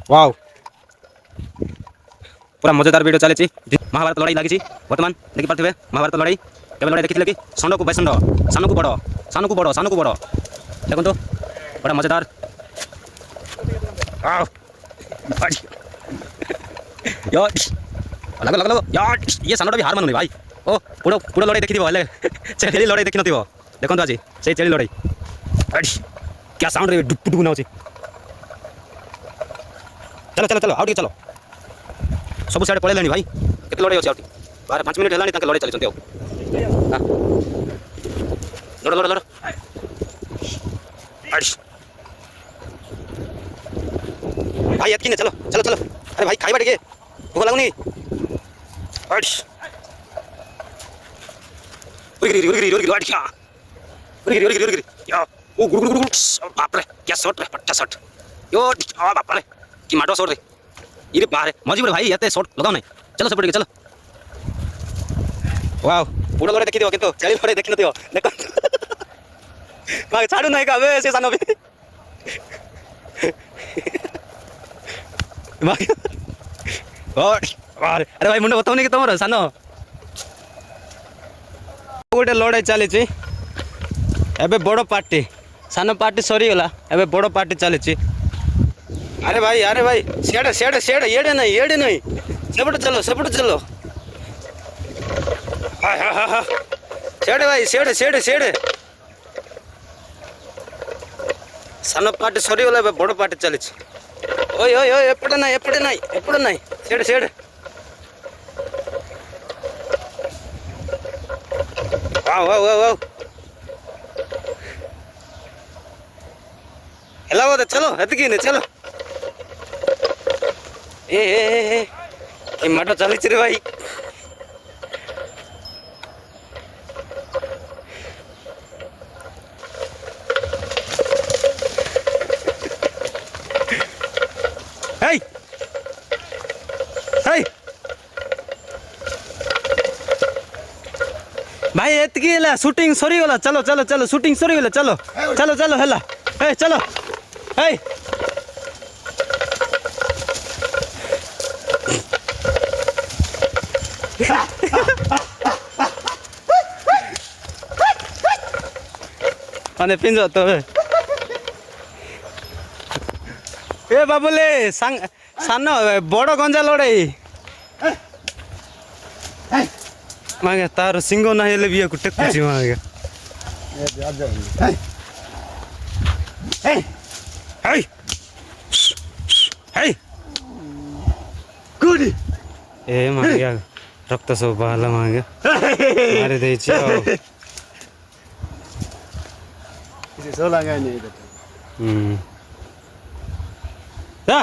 वाव पूरा मजेदार वीडियो चली महाभारत लड़ाई लगी बर्तमान देखी पारे महाभारत लड़ाई केवल लड़ाई देखी कि षंड को बैषंड सान को बड़ सान को बड़ सान को बड़ देखो बड़ा मजेदार लग लग लग यार ये सानटा भी हार मानुनी भाई ओ पूरा पूरा लड़ाई देखी हेल्ले छेली लड़ाई देखी नथिबो देखो आज से छेली लड़ाई क्या साउंड रे डुक डुक ना चलो चलो चलो आउट चलो सब साइड पड़े भाई के लड़ाई अच्छे बारह 5 मिनट है लड़ाई चलते लड़ लड़ लड़ भाई ये चलो चलो चलो अरे भाई खाई टे भूख लगुनी बाप रे क्या शॉट रे पट्टा शॉट यो बाप रे कि माटो शॉट रे इरे बाहर मजीब रे भाई ये शॉट लगाओ नहीं चलो सब चलो वाह पूरा लड़ाई देखी दियो किंतु चली लड़ाई देखि नथियो देखो मागे छाडू नहीं का बे से सानो भी अरे भाई मुंडे बताओ नहीं कि तुम सान गोटे लड़ाई चली एबे बड़ पार्टी सान पार्टी सरीगला एबे बड़ पार्टी चली अरे भाई सेड़े सेड़े सेड़े येड़े नहीं सेपटे चलो सेड़े भाई सेड़े सेड़े सेड़े सान पार्टी सरीगला एबे बड़ पार्टी चली ओए ओए ओए एपटे नहीं सेड़े सेड़े वाव वाव वाव हेला बोलते चलो एतकी नहीं चलो ए माटो चली रे भाई हे हे भाई एतकी है शूटिंग सरीगला चलो चलो चलो शूटिंग सरीगला चलो चलो चलो है ए चलो हे माने पिंजो तो ए बाबुले सान बड़ गंजा लड़ाई मागे तार सिंह ना हेले भी को टेकुची मागे गुड ए मागे रक्त सब बहला मागे मारे दे छी इसे सो लगा नहीं जा